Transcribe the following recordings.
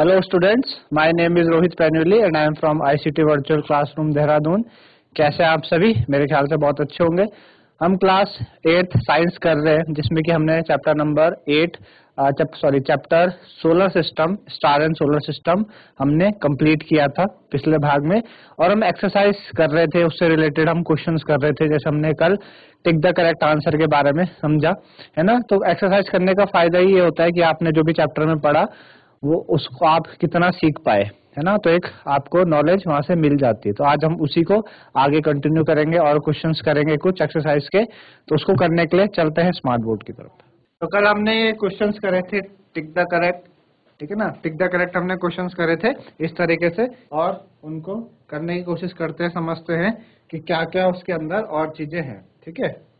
Hello students, my name is Rohit Panuli and I am from ICT Virtual Classroom Dehradun. कैसे आप सभी? मेरे ख्याल से बहुत अच्छे होंगे। हम क्लास 8 साइंस कर रहे हैं जिसमें कि हमने chapter number 8 chapter solar system, star and solar system हमने कंप्लीट किया था पिछले भाग में, और हम एक्सरसाइज कर रहे थे, उससे रिलेटेड हम क्वेश्चंस कर रहे थे। जैसे हमने कल टिक द करेक्ट आंसर के बारे में समझा, है ना। तो एक्सरसाइज करने का फायदा ही ये होता है कि आपने जो भी चैप्टर में पढ़ा वो उसको आप कितना सीख पाए, है ना। तो एक आपको नॉलेज वहां से मिल जाती है। तो आज हम उसी को आगे कंटिन्यू करेंगे और क्वेश्चंस करेंगे कुछ एक्सरसाइज के। तो उसको करने के लिए चलते हैं स्मार्ट बोर्ड की तरफ। तो कल हमने ये क्वेश्चंस करे थे टिक द करेक्ट, ठीक है ना। टिक द करेक्ट हमने क्वेश्चंस करे थे इस तरीके से, और उनको करने की कोशिश करते हैं, समझते हैं कि क्या क्या उसके अंदर और चीजें हैं, ठीक है।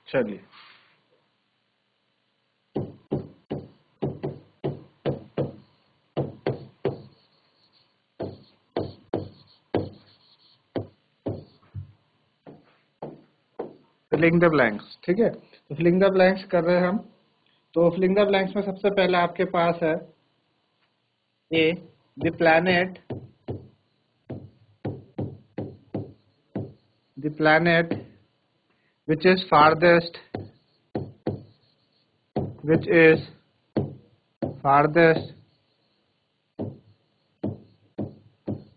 चलिए, फिलिंग द ब्लैंक्स, ठीक है। तो फिलिंग द ब्लैंक्स कर रहे हैं हम। तो फिलिंग द ब्लैंक्स में सबसे पहले आपके पास है ए, the planet which is farthest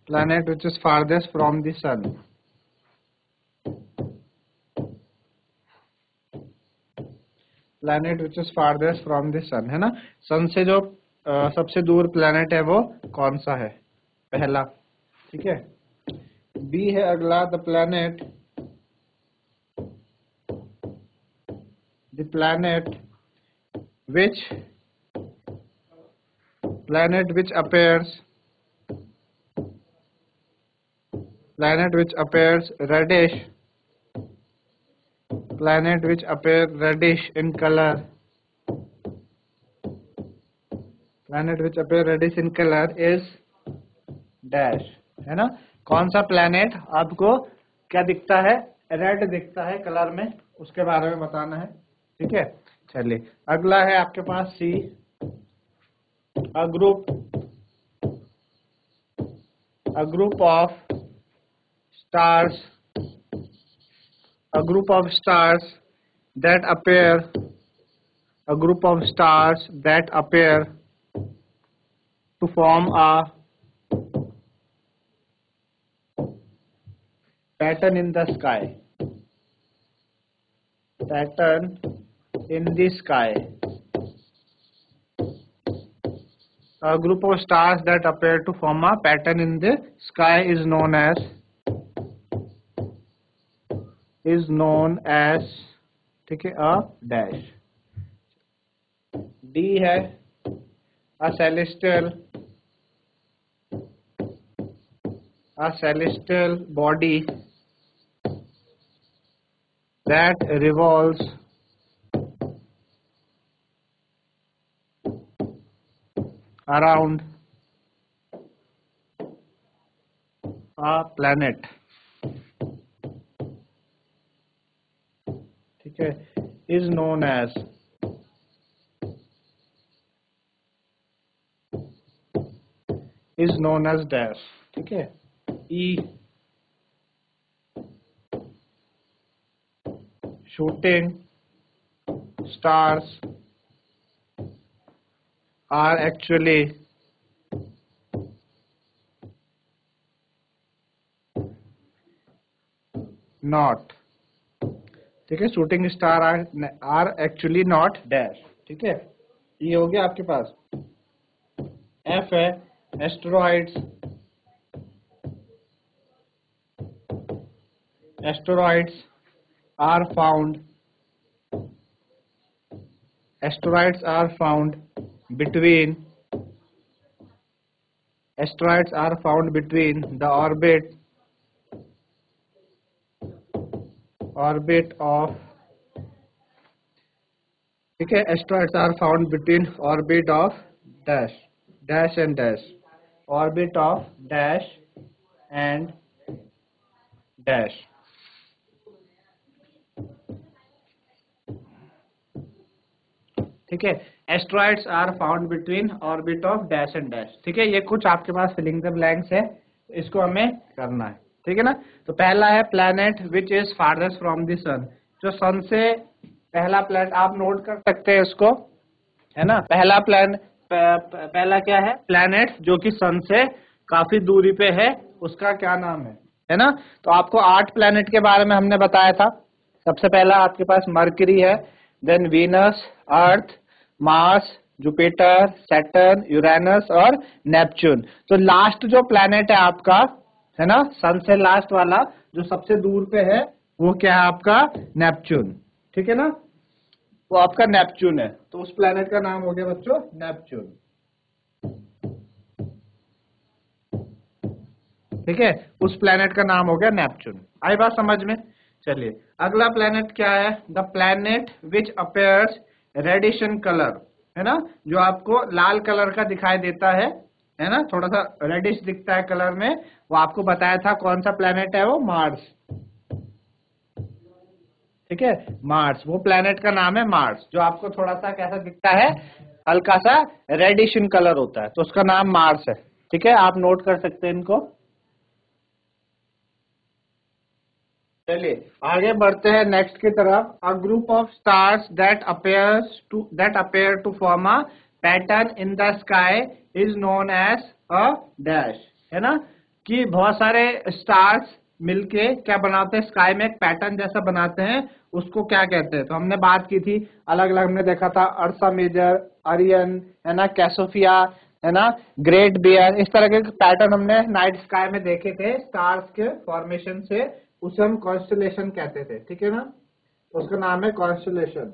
planet which is farthest from the sun। planet which is farthest from the sun, है ना। सन से जो सबसे दूर प्लैनेट है वो कौन सा है, पहला, ठीक है। बी है अगला, the planet which appears reddish in color, is dash, है ना। कौन सा प्लैनेट आपको क्या दिखता है, रेड दिखता है कलर में, उसके बारे में बताना है, ठीक है। चलिए, अगला है आपके पास C, a group of stars that appear to form a pattern in the sky, A group of stars that appear to form a pattern in the sky is known as ठीक है, a dash। D है a celestial body that revolves around a planet, ठीक है, is known as dash, ठीक है। E, shooting stars are actually not, ठीक है। Shooting star are actually not dash, ठीक है। ये हो गया आपके पास। एफ है asteroids are found between the orbit of, ठीक है। Asteroids are found between orbit of dash and dash, orbit of dash and dash. ठीक है। Asteroids are found between orbit of dash and dash. ठीक है, ये कुछ आपके पास फिलिंग द ब्लैंक्स है, इसको हमें करना है। ठीक है ना। तो पहला है planet which is farthest from the sun. जो सन से पहला प्लैनेट, आप नोट कर सकते हैं इसको, है ना। पहला क्या है, प्लैनेट जो कि सन से काफी दूरी पे है, उसका क्या नाम है ना। तो आपको 8 प्लैनेट के बारे में हमने बताया था। सबसे पहला आपके पास मरकरी है, देन वीनस, अर्थ, मार्स, जुपिटर, सैटर्न, यूरेनस और नेपच्यून। तो लास्ट जो प्लैनेट है आपका, है ना, सन से लास्ट वाला जो सबसे दूर पे है, वो क्या है आपका, नेपच्यून। ठीक है ना, वो आपका नेपच्यून है। तो उस प्लैनेट का नाम हो गया बच्चों नेपच्यून। ठीक है, उस प्लैनेट का नाम हो गया नेपच्यून। आई बात समझ में। चलिए अगला प्लैनेट क्या है, the planet which appears reddish in colour, है ना, जो आपको लाल कलर का दिखाई देता है ना, थोड़ा सा रेडिश दिखता है कलर में, वो आपको बताया था कौन सा प्लैनेट है, वो मार्स। ठीक है, मार्स, वो प्लैनेट का नाम है मार्स, जो आपको थोड़ा सा कैसा दिखता है, हल्का सा रेडिश इन कलर होता है, तो उसका नाम मार्स है। ठीक है, आप नोट कर सकते हैं इनको। चलिए आगे बढ़ते हैं नेक्स्ट की तरफ। A group of stars that appear to form a pattern in the sky is known as a dash, है ना, कि बहुत सारे स्टार्स मिलके क्या बनाते हैं, स्काई में एक पैटर्न जैसा बनाते हैं, उसको क्या कहते हैं। तो हमने बात की थी, अलग अलग हमने देखा था, अर्सा मेजर, अरियन, है ना, कैसोफिया, है ना, ग्रेट बियर, इस तरह के पैटर्न हमने नाइट स्काई में देखे थे स्टार्स के फॉर्मेशन से, उसे हम कॉन्स्टलेशन कहते थे। ठीक है ना, तो उसका नाम है कॉन्स्टलेशन।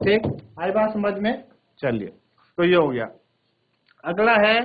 ठीक, आई बात समझ में। चलिए, तो ये हो गया। अगला है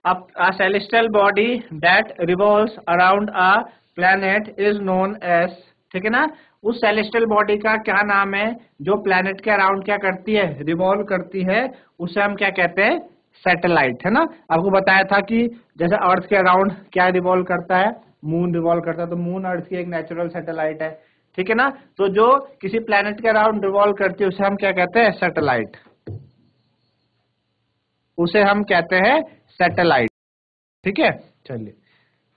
a celestial body that revolves around a planet is known as, ठीक है ना, उस सेलेस्टियल बॉडी का क्या नाम है जो प्लैनेट के अराउंड क्या करती है, रिवॉल्व करती है, उसे हम क्या कहते हैं, सैटेलाइट, है ना। आपको बताया था कि जैसे अर्थ के अराउंड क्या रिवॉल्व करता है, मून रिवॉल्व करता है, तो मून अर्थ की एक नेचुरल सैटेलाइट है। ठीक है ना, तो जो किसी प्लैनेट के अराउंड रिवॉल्व करती है उसे हम क्या कहते हैं, सैटेलाइट, उसे हम कहते हैं सैटेलाइट। ठीक है, चलिए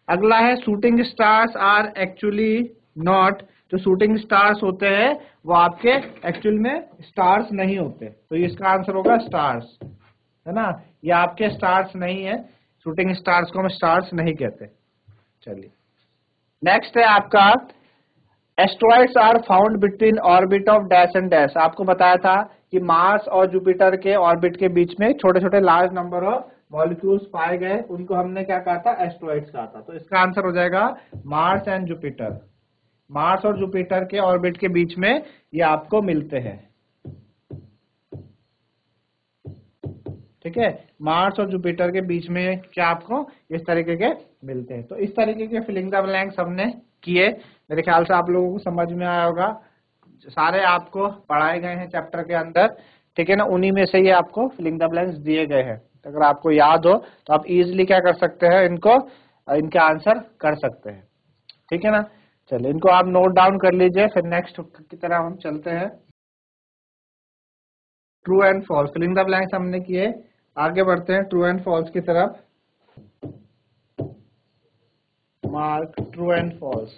अगला है shooting stars are actually not. जो शूटिंग स्टार्स होते हैं वो आपके एक्चुअल में स्टार्स नहीं होते, तो इसका आंसर होगा स्टार्स, है ना, ये आपके स्टार्स नहीं है, शूटिंग स्टार्स को हम स्टार्स नहीं कहते। चलिए नेक्स्ट है आपका asteroids are found between orbit of dash and dash. आपको बताया था कि मार्स और जुपिटर के ऑर्बिट के बीच में छोटे छोटे लार्ज नंबर ऑफ मॉलिक्यूल्स पाए गए, उनको हमने क्या कहा था, एस्ट्रॉइड्स कहा था। तो इसका आंसर हो जाएगा मार्स एंड जुपिटर। मार्स और जुपिटर के ऑर्बिट के बीच में ये आपको मिलते हैं। ठीक है, मार्स और जुपिटर के बीच में क्या आपको इस तरीके के मिलते हैं। तो इस तरीके के फिलिंग द ब्लैंक्स हमने किए, मेरे ख्याल से आप लोगों को समझ में आया होगा, सारे आपको पढ़ाए गए हैं चैप्टर के अंदर। ठीक है ना, उन्हीं में से ये आपको फिलिंग द ब्लैंक्स दिए गए हैं। अगर आपको याद हो तो आप इजीली क्या कर सकते हैं, इनके आंसर कर सकते हैं। ठीक है ना, चलिए इनको आप नोट डाउन कर लीजिए, फिर नेक्स्ट की तरह हम चलते हैं। True and false filling the blanks हमने किए, आगे बढ़ते हैं ट्रू एंड फॉल्स की तरफ। Mark true and false.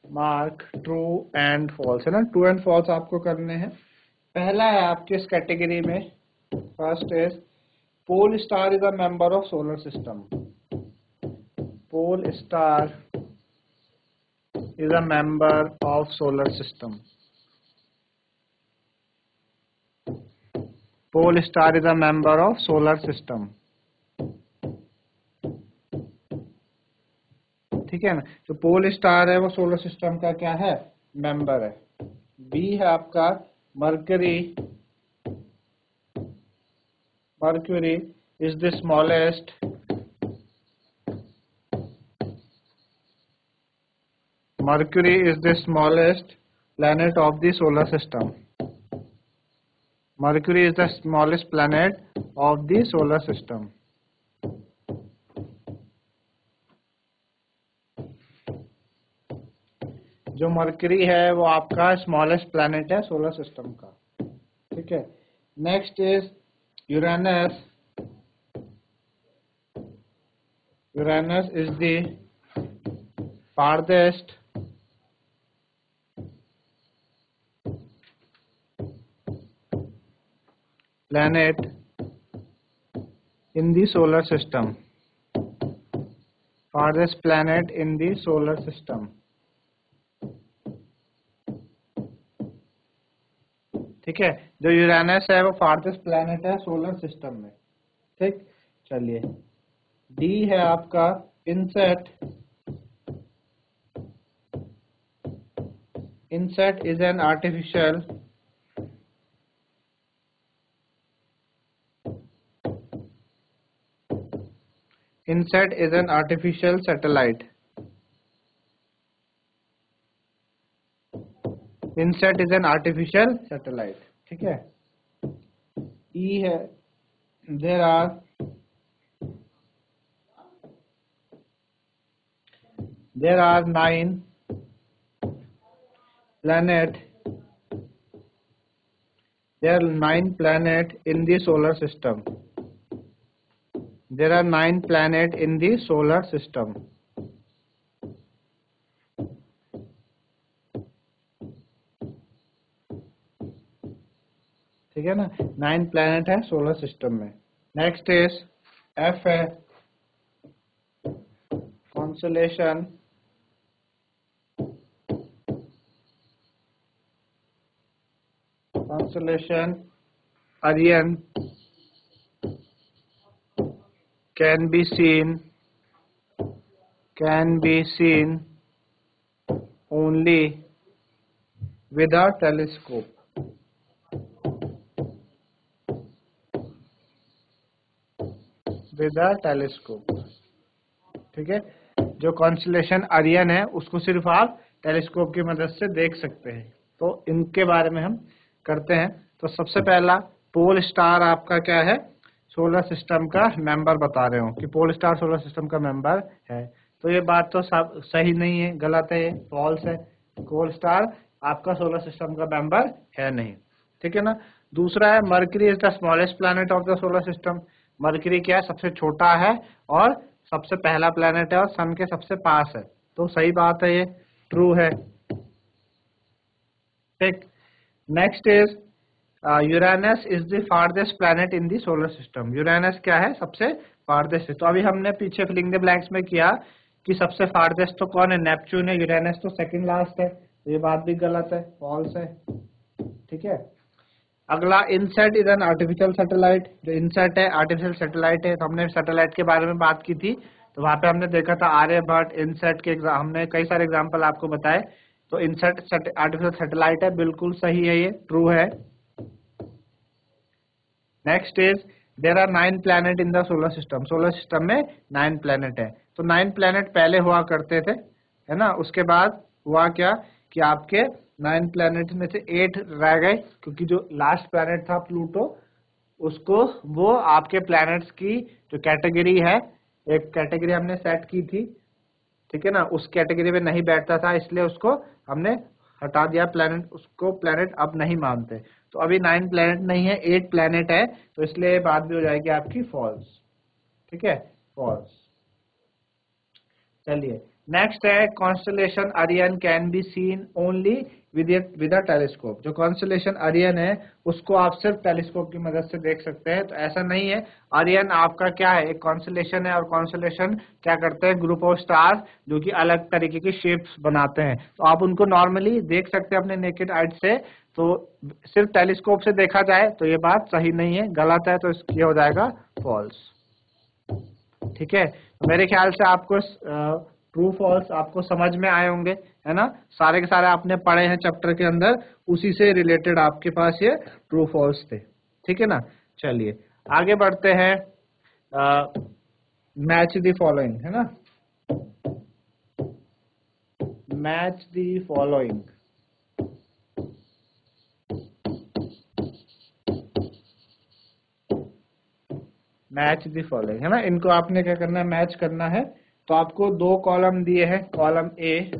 Mark true and false, है ना, ट्रू एंड फॉल्स आपको करने हैं। पहला है आपके इस कैटेगरी में, first is pole star is a member of solar system. Pole star is a member of solar system. Pole star is a member of solar system. ठीक है ना, जो पोल स्टार है वो सोलर सिस्टम का क्या है, मेंबर है। बी है आपका mercury. Mercury is the smallest Mercury is the smallest planet of the solar system. Mercury is the smallest planet of the solar system. जो मरकरी है वो आपका स्मॉलेस्ट प्लैनेट है सोलर सिस्टम का, ठीक है। Next is Uranus. Uranus is the farthest planet in the solar system. Farthest planet in the solar system. ठीक है, जो यूरेनस है वो फार्थेस्ट प्लैनेट है सोलर सिस्टम में, ठीक। चलिए, डी है आपका INSAT. INSAT is an artificial INSAT is an artificial satellite. INSAT is an artificial satellite. ठीक है। E है, there are 9 planet. There are 9 planet in the solar system. There are 9 planets in the solar system. ठीक है ना, 9 planet है solar system में। Next is F है constellation. Constellation Arian can be seen only with a telescope. With a telescope. ठीक है, जो constellation Orion है उसको सिर्फ आप टेलीस्कोप की मदद से देख सकते हैं। तो इनके बारे में हम करते हैं। तो सबसे पहला पोल स्टार आपका क्या है, सोलर सिस्टम का मेंबर बता रहे हो कि पोल स्टार सोलर सिस्टम का मेंबर है। तो ये बात तो सही नहीं है, गलत है, ये फॉल्स है। पोल स्टार आपका सोलर सिस्टम का मेंबर है नहीं, ठीक है ना। दूसरा है mercury is the smallest planet of the solar system. Mercury क्या है, सबसे छोटा है और सबसे पहला प्लैनेट है और सन के सबसे पास है। तो सही बात है, ये ट्रू है, ठीक। Next is Uranus is the farthest planet in the solar system. Uranus क्या है, सबसे फार्देस्ट है। तो अभी हमने पीछे फिलिंग द ब्लैंक्स में किया कि सबसे फार्देस्ट तो कौन है, नेपच्यून है। यूरेनस तो सेकंड लास्ट है, तो ये बात भी गलत है, फॉल्स है, ठीक है। अगला INSAT is an artificial satellite. जो इनसेट है आर्टिफिशियल सैटेलाइट है। तो हमने सैटेलाइट के बारे में बात की थी, तो वहां पे हमने देखा था आर्यभट्ट, इनसेट के हमने कई सारे एग्जाम्पल आपको बताए। तो इनसेट आर्टिफिशियल सैटेलाइट है, बिल्कुल सही है, ये ट्रू है। Next is there are 9 planet in the solar system. Solar system में 9 प्लैनेट है। तो 9 प्लैनेट पहले हुआ करते थे, है ना। उसके बाद हुआ क्या कि आपके 9 प्लैनेट में से 8 रह गए, क्योंकि जो लास्ट प्लैनेट था प्लूटो, उसको वो आपके प्लैनेट्स की जो कैटेगरी है, एक कैटेगरी हमने सेट की थी, ठीक है ना, उस कैटेगरी में नहीं बैठता था, इसलिए उसको हमने हटा दिया प्लैनेट, उसको प्लैनेट अब नहीं मानते। तो अभी 9 प्लैनेट नहीं है, 8 प्लैनेट है, तो इसलिए बात भी हो जाएगी आपकी फॉल्स, ठीक है, फॉल्स। चलिए, नेक्स्ट है constellation Orion can be seen only with a telescope. जो कॉन्स्टेलेशन अरियन है उसको आप सिर्फ टेलीस्कोप की मदद से देख सकते हैं। तो ऐसा नहीं है, अरियन आपका क्या है, एक कॉन्स्टेलेशन है, और कॉन्स्टेलेशन क्या करते हैं, ग्रुप ऑफ स्टार्स जो कि अलग तरीके की शेप्स बनाते हैं। तो आप उनको नॉर्मली देख सकते हैं अपने नेकेड आइज से। तो सिर्फ टेलीस्कोप से देखा जाए तो ये बात सही नहीं है, गलत है, तो ये हो जाएगा फॉल्स, ठीक है। तो मेरे ख्याल से आपको ट्रू फॉल्स आपको समझ में आए होंगे, है ना। सारे के सारे आपने पढ़े हैं चैप्टर के अंदर, उसी से रिलेटेड आपके पास ये ट्रू फॉल्स थे, ठीक है ना। चलिए आगे बढ़ते हैं, मैच द फॉलोइंग, है ना, match the following. Match the following, है ना, इनको आपने क्या करना है, मैच करना है। तो आपको 2 कॉलम दिए हैं, कॉलम ए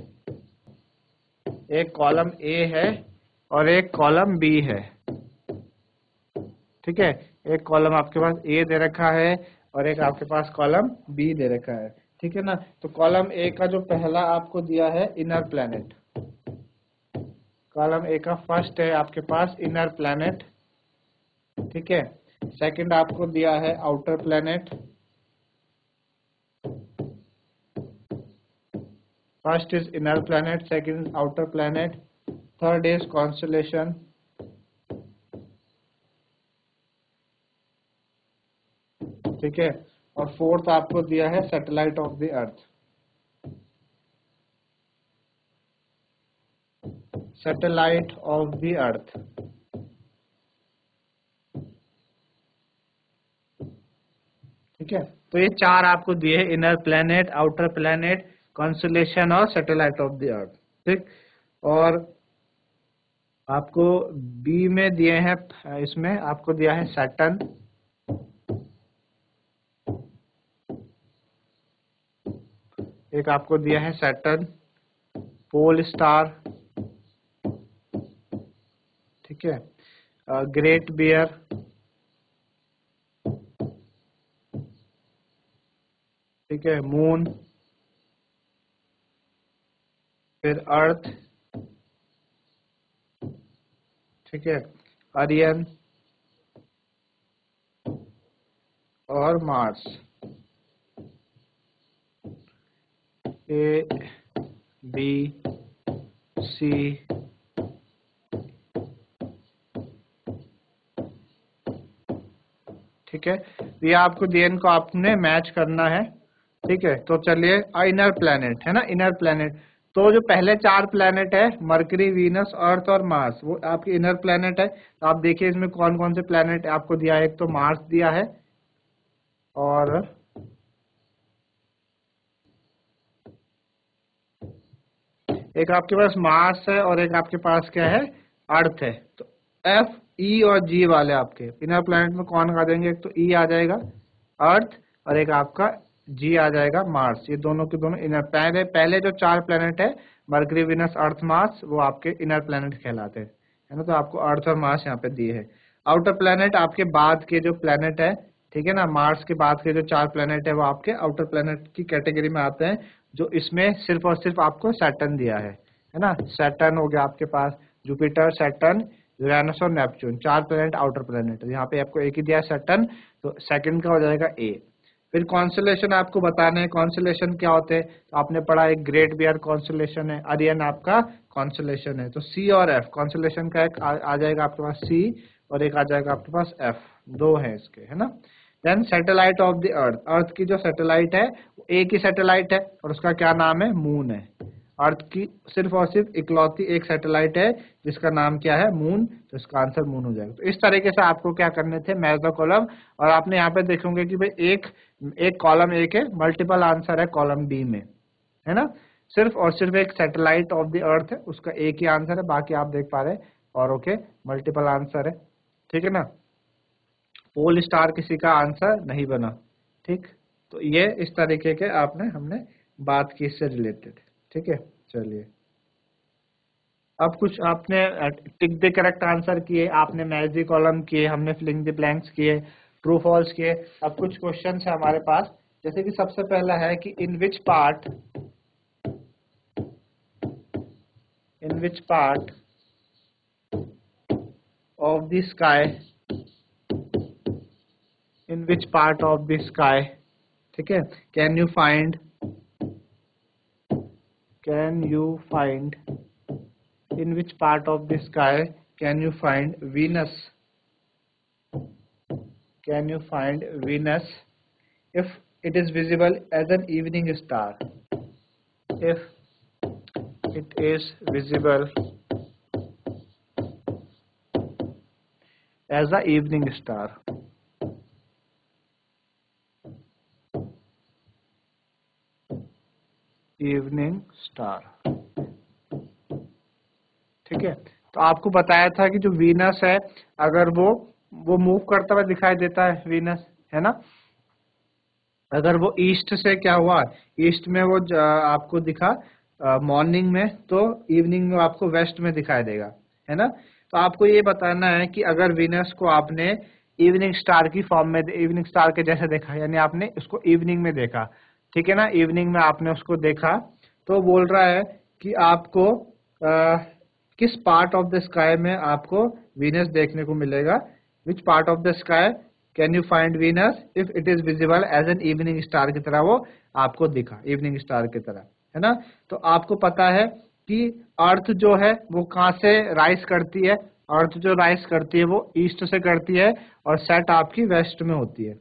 एक कॉलम ए है और एक कॉलम बी है। ठीक है, एक कॉलम आपके पास ए दे रखा है और एक आपके पास कॉलम बी दे रखा है। ठीक है ना, तो कॉलम ए का जो पहला आपको दिया है इनर प्लैनेट, कॉलम ए का फर्स्ट है आपके पास इनर प्लैनेट। ठीक है, सेकंड आपको दिया है outer planet, first is inner planet, second is outer planet, third is constellation, ठीक है, और फोर्थ आपको दिया है satellite of the earth, satellite of the अर्थ। ठीक है, तो ये चार आपको दिए हैं, inner planet, outer planet, constellation और सैटेलाइट ऑफ द अर्थ। ठीक, और आपको बी में दिए हैं, इसमें आपको दिया है सैटर्न, एक आपको दिया है सैटर्न, पोल स्टार, ठीक है, ग्रेट बियर, ठीक है, मून, फिर अर्थ, ठीक है, अरियन और मार्स। ए बी सी ठीक है, ये आपको दिए, इनको आपने मैच करना है। ठीक है, तो चलिए इनर प्लैनेट है ना, इनर प्लैनेट, तो जो पहले चार प्लैनेट है मरकरी, वीनस, अर्थ और मार्स, वो आपके इनर प्लैनेट है। तो आप देखिए इसमें कौन कौन से प्लैनेट आपको दिया है, एक तो मार्स दिया है और एक आपके पास मार्स है और एक आपके पास क्या है, अर्थ है। तो एफ, ई और जी वाले आपके इनर प्लैनेट में कौन आ जाएंगे, एक तो ई आ जाएगा अर्थ और एक आपका जी आ जाएगा मार्स। ये दोनों के दोनों इनर, पहले जो चार प्लैनेट है मरकरी, वीनस, अर्थ, मार्स, वो आपके इनर प्लैनेट कहलाते हैं, है ना। तो आपको अर्थ और मार्स यहाँ पे दिए है। आउटर प्लैनेट आपके बाद के जो प्लैनेट है, ठीक है ना, मार्स के बाद के जो चार प्लैनेट है वो आपके आउटर प्लैनेट की कैटेगरी में आते हैं, जो इसमें सिर्फ और सिर्फ आपको सैटर्न दिया है ना। सैटर्न हो गया आपके पास, जुपिटर, सैटर्न, यूरेनस और नेपच्यून, चार प्लैनेट आउटर प्लैनेट। यहाँ पे आपको एक ही दिया है सैटर्न, तो सेकंड का हो जाएगा ए। फिर कॉन्स्टेलेशन आपको बताने हैं, कॉन्स्टेलेशन क्या होते हैं, तो आपने पढ़ा एक ग्रेट बियर कॉन्स्टेलेशन है, अरियन आपका कॉन्स्टेलेशन है। तो सी और एफ कॉन्स्टेलेशन का एक आ जाएगा आपके पास सी और एक आ जाएगा आपके पास एफ, दो है इसके, है ना। Then satellite of the earth, earth की जो सैटेलाइट है वो एक ही सैटेलाइट है और उसका क्या नाम है, मून है। अर्थ की सिर्फ और सिर्फ इकलौती एक सैटेलाइट है जिसका नाम क्या है, मून, तो इसका आंसर मून हो जाएगा। तो इस तरीके से आपको क्या करने थे, मैच द कॉलम, और आपने यहाँ पे देखोगे कि भाई एक कॉलम एक है, मल्टीपल आंसर है कॉलम बी में, है ना। सिर्फ और सिर्फ एक सैटेलाइट ऑफ द अर्थ है, उसका एक ही आंसर है, बाकी आप देख पा रहे हैं और ओके मल्टीपल आंसर है, ठीक है ना। पोल स्टार किसी का आंसर नहीं बना, ठीक। तो ये इस तरीके के हमने बात की इससे रिलेटेड, ठीक है। चलिए अब कुछ आपने टिक द करेक्ट आंसर किए, आपने मैच द कॉलम किए, हमने फिलिंग द ब्लैंक्स किए, ट्रू फॉल्स किए। अब कुछ क्वेश्चन है हमारे पास, जैसे कि सबसे पहला है कि in which part of the sky, in which part of the sky, ठीक है, can you find in which part of the sky can you find Venus? Can you find Venus if it is visible as an evening star? If it is visible as a evening star. Evening star, ठीक है। तो आपको बताया था कि जो Venus है, अगर वो मूव करता हुआ दिखाई देता है, वीनस, है ना, अगर वो ईस्ट से क्या हुआ, ईस्ट में वो आपको दिखा, मॉर्निंग में, तो इवनिंग में आपको वेस्ट में दिखाई देगा, है ना। तो आपको ये बताना है कि अगर वीनस को आपने इवनिंग स्टार की फॉर्म में, इवनिंग स्टार के जैसे देखा, यानी आपने उसको इवनिंग में देखा, ठीक है ना, इवनिंग में आपने उसको देखा, तो बोल रहा है कि आपको किस पार्ट ऑफ द स्काई में आपको वीनस देखने को मिलेगा, which part of the sky can you find Venus if it is visible as an evening star की तरह वो आपको दिखा, इवनिंग स्टार की तरह, है ना। तो आपको पता है कि अर्थ जो है वो कहाँ से राइज करती है, अर्थ जो राइज करती है वो ईस्ट से करती है और सेट आपकी वेस्ट में होती है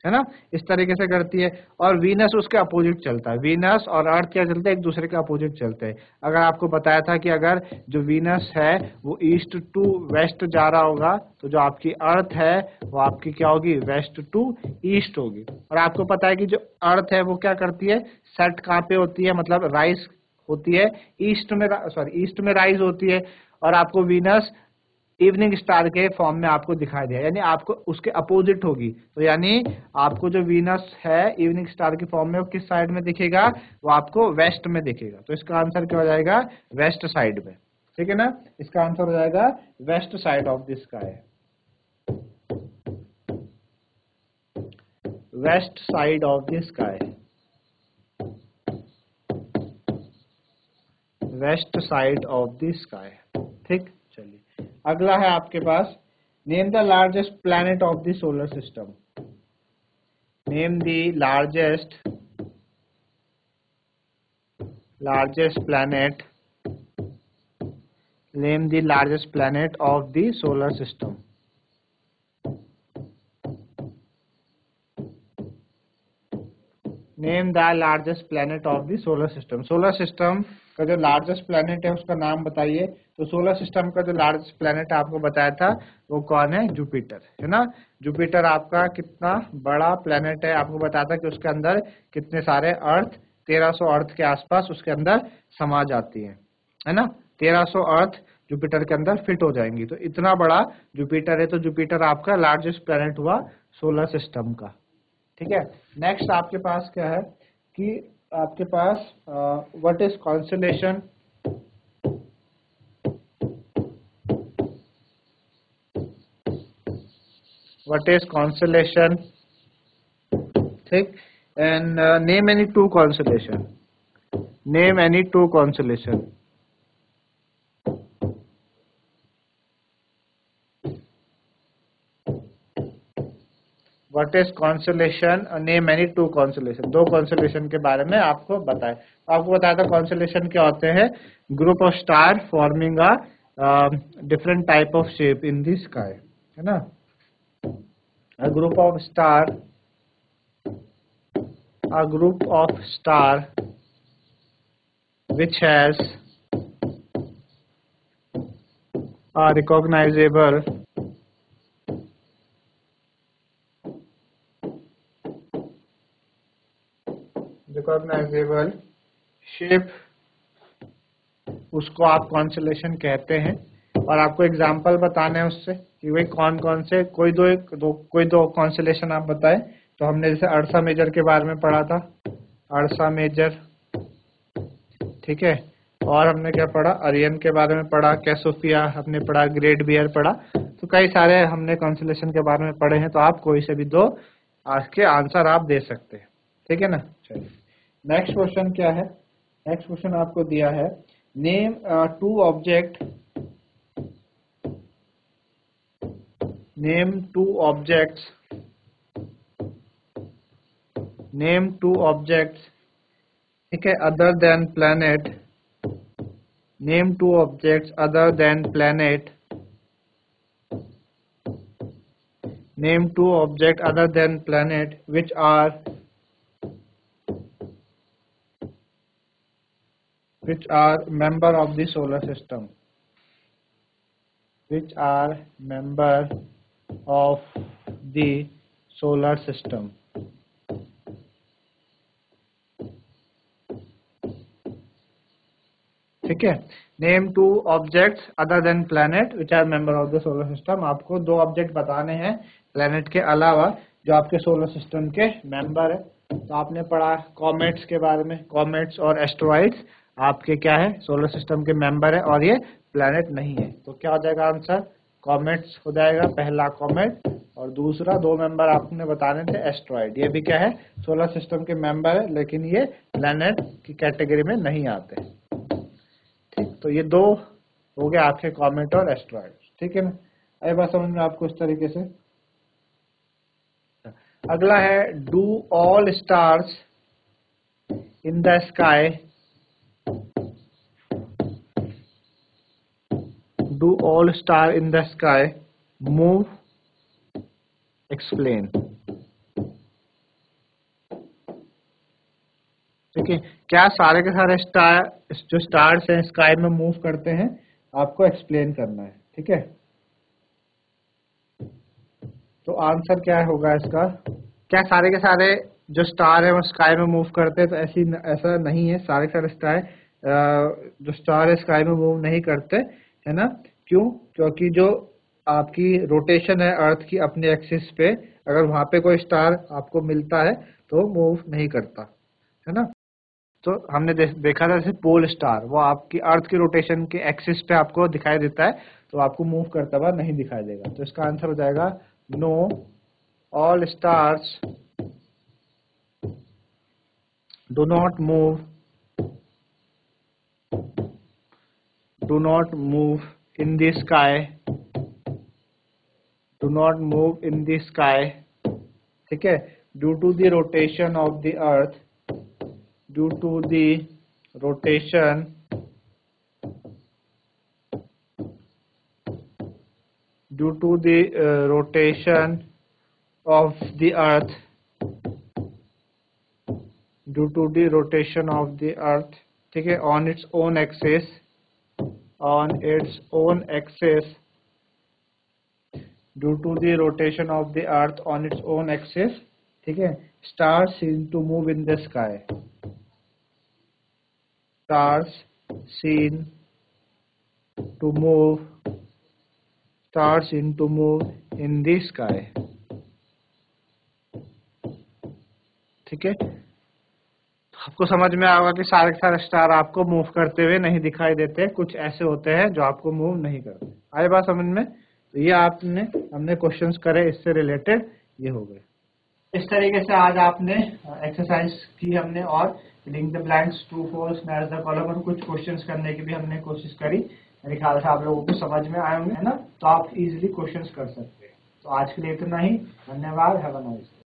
ना, इस तरीके से करती है। और वीनस उसके अपोजिट चलता है, वीनस और अर्थ क्या चलते हैं, एक दूसरे के अपोजिट चलते हैं। अगर आपको बताया था कि अगर जो वीनस है वो ईस्ट टू वेस्ट जा रहा होगा, तो जो आपकी अर्थ है वो आपकी क्या होगी, वेस्ट टू ईस्ट होगी। और आपको पता है कि जो अर्थ है वो क्या करती है, सेट कहाँ पे होती है, मतलब राइज होती है ईस्ट में, ईस्ट में राइज होती है, और आपको वीनस इवनिंग स्टार के फॉर्म में आपको दिखाई दिया, यानी आपको उसके अपोजिट होगी। तो यानी आपको जो वीनस है इवनिंग स्टार के फॉर्म में, वो किस साइड में दिखेगा, वो आपको वेस्ट में दिखेगा। तो इसका आंसर क्या हो जाएगा, वेस्ट साइड में, ठीक है ना। इसका आंसर हो जाएगा west side of the sky, west side of the sky, west side of the sky. ठीक, चलिए अगला है आपके पास, name the largest planet of the solar system, name the largest planet, name the largest planet of the solar system। Name the largest planet of the solar system, solar system का जो largest planet है उसका नाम बताइए। तो solar system का जो largest planet आपको बताया था वो कौन है, जुपिटर, है ना। जुपिटर आपका कितना बड़ा प्लैनेट है, आपको बताया था कि उसके अंदर कितने सारे अर्थ, 1300 अर्थ के आसपास उसके अंदर समा जाती है ना। 1300 अर्थ जुपिटर के अंदर फिट हो जाएंगी, तो इतना बड़ा जुपिटर है। तो जुपिटर आपका लार्जेस्ट प्लैनेट हुआ सोलर सिस्टम का, ठीक है। नेक्स्ट आपके पास क्या है कि आपके पास what is constellation, what is constellation, ठीक। And name any two constellation, name any two constellation. What is constellation, name any two constellation, दो कॉन्स्टेलेशन के बारे में आपको बताएं। आपको बताया था कॉन्स्टेलेशन क्या होते हैं, group of star forming a different type of shape in the sky, है ना। अ group of star, a group of star which has a recognizable shape, उसको आप कॉन्स्टेलेशन कहते हैं। और आपको एग्जाम्पल बताने हैं उससे कि भाई कौन कौन से, कोई दो कॉन्स्टेलेशन आप बताएं। तो हमने जैसे अर्सा मेजर के बारे में पढ़ा था, अर्सा मेजर, ठीक है। और हमने क्या पढ़ा, अरियन के बारे में पढ़ा, कैसोफिया हमने पढ़ा, ग्रेट बियर पढ़ा। तो कई सारे हमने कॉन्स्टेलेशन के बारे में पढ़े हैं। तो आप कोई से भी दो आज के आंसर आप दे सकते हैं, ठीक है ना। चलिए नेक्स्ट क्वेश्चन क्या है, नेक्स्ट क्वेश्चन आपको दिया है, name two object, name two objects, name two objects, ठीक है, other than planet, name two objects other than planet, name two object other than planet which are member of the solar system, which are member of the solar system। ठीक है, name two objects other than planet which are member of the solar system. आपको दो object बताने हैं planet के अलावा जो आपके सोलर सिस्टम के मेंबर है। तो आपने पढ़ा कॉमेट्स के बारे में, कॉमेट्स और एस्ट्रॉइड्स। आपके क्या है, सोलर सिस्टम के मेंबर है और ये प्लैनेट नहीं है। तो क्या हो जाएगा आंसर, कॉमेट्स हो जाएगा, पहला कॉमेट, और दूसरा दो मेंबर आपने बताने थे एस्ट्रॉइड। ये भी क्या है, सोलर सिस्टम के मेंबर है लेकिन ये प्लैनेट की कैटेगरी में नहीं आते। ठीक, तो ये दो हो गए आपके कॉमेट और एस्ट्रॉइड। ठीक है ना, आई बात समझ में आपको इस तरीके से। अगला है do all stars in the sky, do all star in the sky move, explain. ठीक है, क्या सारे के सारे स्टार जो स्टार्स हैं स्काई में मूव करते हैं, आपको एक्सप्लेन करना है। ठीक है, तो आंसर क्या होगा इसका, क्या सारे के सारे जो स्टार है वो स्काई में मूव करते हैं, तो ऐसा नहीं है। सारे के सारे स्टार जो स्टार है स्काई में मूव नहीं करते, है ना। क्यों, क्योंकि जो आपकी रोटेशन है अर्थ की अपने एक्सिस पे, अगर वहां पे कोई स्टार आपको मिलता है तो मूव नहीं करता, है ना। तो हमने देखा था जैसे पोल स्टार, वो आपकी अर्थ की रोटेशन के एक्सिस पे आपको दिखाई देता है, तो आपको मूव करता हुआ नहीं दिखाई देगा। तो इसका आंसर हो जाएगा no, all stars do not move, do not move in the sky, do not move in the sky. ठीक है, due to the rotation of the earth, due to the rotation due to the rotation of the earth, due to the rotation of the earth, ठीक है, on its own axis, on its own axis, due to the rotation of the earth on its own axis, ठीक है, stars seem to move in the sky, stars seen to move, stars seem to move in the sky। ठीक है, आपको समझ में आएगा कि सारे के सारे स्टार आपको मूव करते हुए नहीं दिखाई देते, कुछ ऐसे होते हैं जो आपको मूव नहीं करते। आई बात समझ में। तो ये हमने क्वेश्चंस करे इससे रिलेटेड, ये हो गए। इस तरीके से आज आपने एक्सरसाइज की हमने, और filling the blanks, true false, match the column, और कुछ क्वेश्चंस करने की भी हमने कोशिश करी। मेरे ख्याल से आप लोगों को समझ में आए होंगे, है ना। तो आप इजीली क्वेश्चंस कर सकते हैं। तो आज के लिए इतना ही, धन्यवाद, हैव अ नाइस डे।